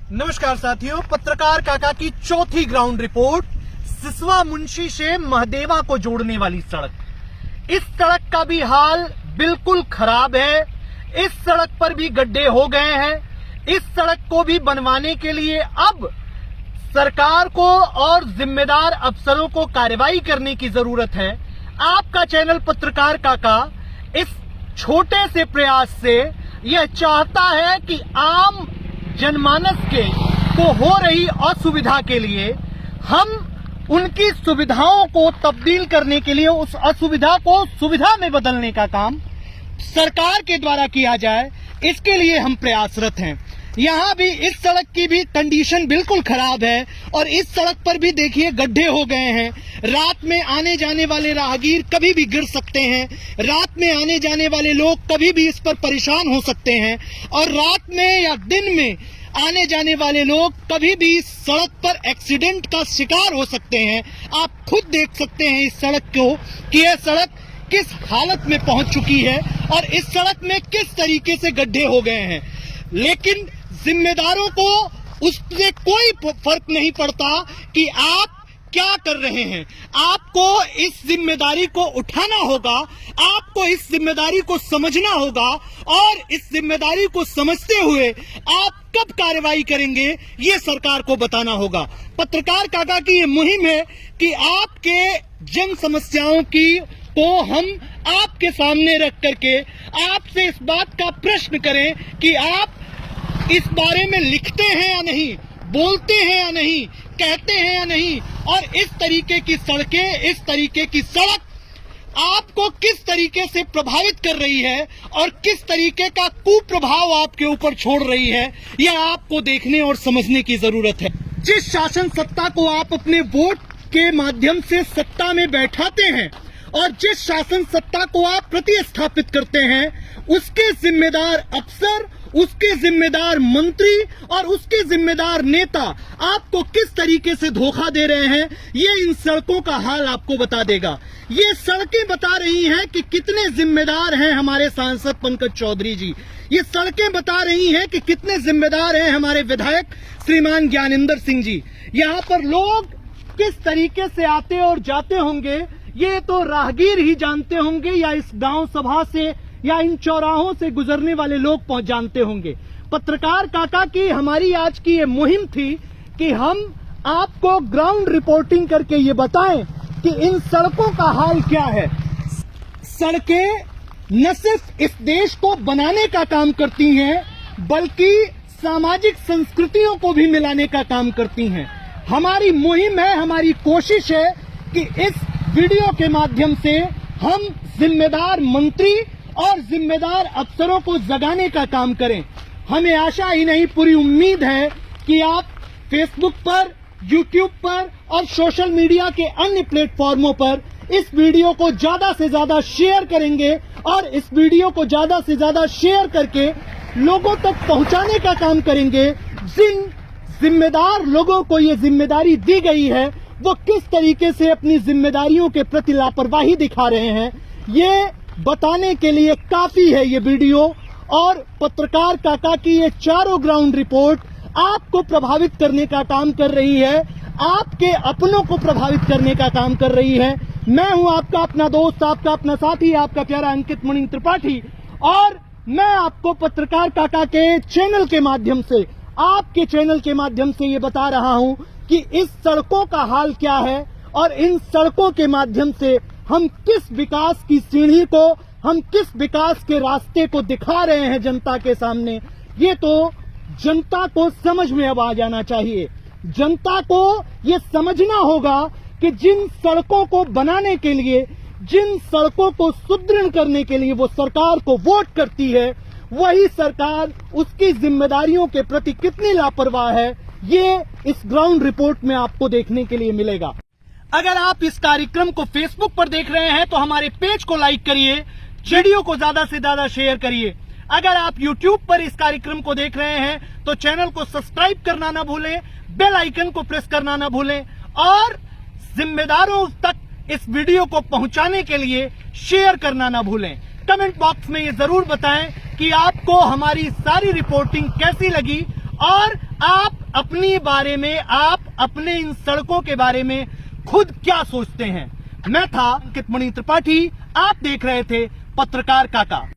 नमस्कार साथियों, पत्रकार काका की चौथी ग्राउंड रिपोर्ट। सिसवा मुंशी से महदेवा को जोड़ने वाली सड़क। इस सड़क का भी हाल बिल्कुल खराब है। इस सड़क पर भी गड्ढे हो गए हैं। इस सड़क को भी बनवाने के लिए अब सरकार को और जिम्मेदार अफसरों को कार्रवाई करने की जरूरत है। आपका चैनल पत्रकार काका इस छोटे से प्रयास से यह चाहता है कि आम जनमानस को हो रही असुविधा के लिए हम उनकी सुविधाओं को तब्दील करने के लिए उस असुविधा को सुविधा में बदलने का काम सरकार के द्वारा किया जाए, इसके लिए हम प्रयासरत हैं। यहाँ भी इस सड़क की भी कंडीशन बिल्कुल खराब है और इस सड़क पर भी देखिए गड्ढे हो गए हैं। रात में आने जाने वाले राहगीर कभी भी गिर सकते हैं। रात में आने जाने वाले लोग कभी भी इस पर परेशान हो सकते हैं और रात में या दिन में आने जाने वाले लोग कभी भी इस सड़क पर एक्सीडेंट का शिकार हो सकते हैं। आप खुद देख सकते हैं इस सड़क को कि यह सड़क किस हालत में पहुंच चुकी है और इस सड़क में किस तरीके से गड्ढे हो गए हैं। लेकिन जिम्मेदारों को उससे कोई फर्क नहीं पड़ता कि आप क्या कर रहे हैं। आपको इस जिम्मेदारी को उठाना होगा, आपको इस जिम्मेदारी को समझना होगा और इस जिम्मेदारी को समझते हुए आप कब कार्रवाई करेंगे ये सरकार को बताना होगा। पत्रकार काका की ये मुहिम है कि आपके जन समस्याओं को हम आपके सामने रख करके आपसे इस बात का प्रश्न करें कि आप इस बारे में लिखते हैं या नहीं, बोलते हैं या नहीं, कहते हैं या नहीं, और इस तरीके की सड़कें, इस तरीके की सड़क आपको किस तरीके से प्रभावित कर रही है और किस तरीके का कुप्रभाव आपके ऊपर छोड़ रही है, यह आपको देखने और समझने की जरूरत है। जिस शासन सत्ता को आप अपने वोट के माध्यम से सत्ता में बैठाते हैं और जिस शासन सत्ता को आप प्रतिस्थापित करते हैं, उसके जिम्मेदार अफसर, उसके जिम्मेदार मंत्री और उसके जिम्मेदार नेता आपको किस तरीके से धोखा दे रहे हैं, ये इन सड़कों का हाल आपको बता देगा। ये सड़कें बता रही हैं कि कितने जिम्मेदार हैं हमारे सांसद पंकज चौधरी जी। ये सड़कें बता रही हैं कि कितने जिम्मेदार हैं हमारे विधायक श्रीमान ज्ञानेंद्र सिंह जी। यहाँ पर लोग किस तरीके से आते और जाते होंगे ये तो राहगीर ही जानते होंगे, या इस गांव सभा से या इन चौराहों से गुजरने वाले लोग पहुंच जानते होंगे। पत्रकार काका की हमारी आज की ये मुहिम थी कि हम आपको ग्राउंड रिपोर्टिंग करके ये बताएं कि इन सड़कों का हाल क्या है। सड़कें न सिर्फ इस देश को बनाने का काम करती हैं, बल्कि सामाजिक संस्कृतियों को भी मिलाने का काम करती हैं। हमारी मुहिम है, हमारी कोशिश है कि इस वीडियो के माध्यम से हम जिम्मेदार मंत्री और जिम्मेदार अफसरों को जगाने का काम करें। हमें आशा ही नहीं, पूरी उम्मीद है कि आप फेसबुक पर, यूट्यूब पर और सोशल मीडिया के अन्य प्लेटफॉर्मों पर इस वीडियो को ज्यादा से ज्यादा शेयर करेंगे और इस वीडियो को ज्यादा से ज्यादा शेयर करके लोगों तक पहुंचाने का काम करेंगे। जिन जिम्मेदार लोगों को ये जिम्मेदारी दी गई है वो किस तरीके से अपनी जिम्मेदारियों के प्रति लापरवाही दिखा रहे हैं, ये बताने के लिए काफी है ये वीडियो। और पत्रकार काका की ये चारों ग्राउंड रिपोर्ट आपको प्रभावित करने का काम कर रही है, आपके अपनों को प्रभावित करने का काम कर रही है। मैं हूं आपका अपना दोस्त, आपका अपना साथी, आपका प्यारा अंकित मणि त्रिपाठी, और मैं आपको पत्रकार काका के चैनल के माध्यम से, आपके चैनल के माध्यम से ये बता रहा हूं कि इस सड़कों का हाल क्या है और इन सड़कों के माध्यम से हम किस विकास की सीढ़ी को, हम किस विकास के रास्ते को दिखा रहे हैं जनता के सामने। ये तो जनता को समझ में अब आ जाना चाहिए। जनता को ये समझना होगा कि जिन सड़कों को बनाने के लिए, जिन सड़कों को सुदृढ़ करने के लिए वो सरकार को वोट करती है, वही सरकार उसकी जिम्मेदारियों के प्रति कितनी लापरवाह है, ये इस ग्राउंड रिपोर्ट में आपको देखने के लिए मिलेगा। अगर आप इस कार्यक्रम को फेसबुक पर देख रहे हैं तो हमारे पेज को लाइक करिए, वीडियो को ज्यादा से ज्यादा शेयर करिए। अगर आप यूट्यूब पर इस कार्यक्रम को देख रहे हैं तो चैनल को सब्सक्राइब करना ना भूलें, बेल आइकन को प्रेस करना ना भूलें और जिम्मेदारों तक इस वीडियो को पहुंचाने के लिए शेयर करना ना भूलें। कमेंट बॉक्स में ये जरूर बताएं कि आपको हमारी सारी रिपोर्टिंग कैसी लगी और आप अपने बारे में, आप अपने इन सड़कों के बारे में खुद क्या सोचते हैं। मैं था अंकित मणि त्रिपाठी, आप देख रहे थे पत्रकार काका।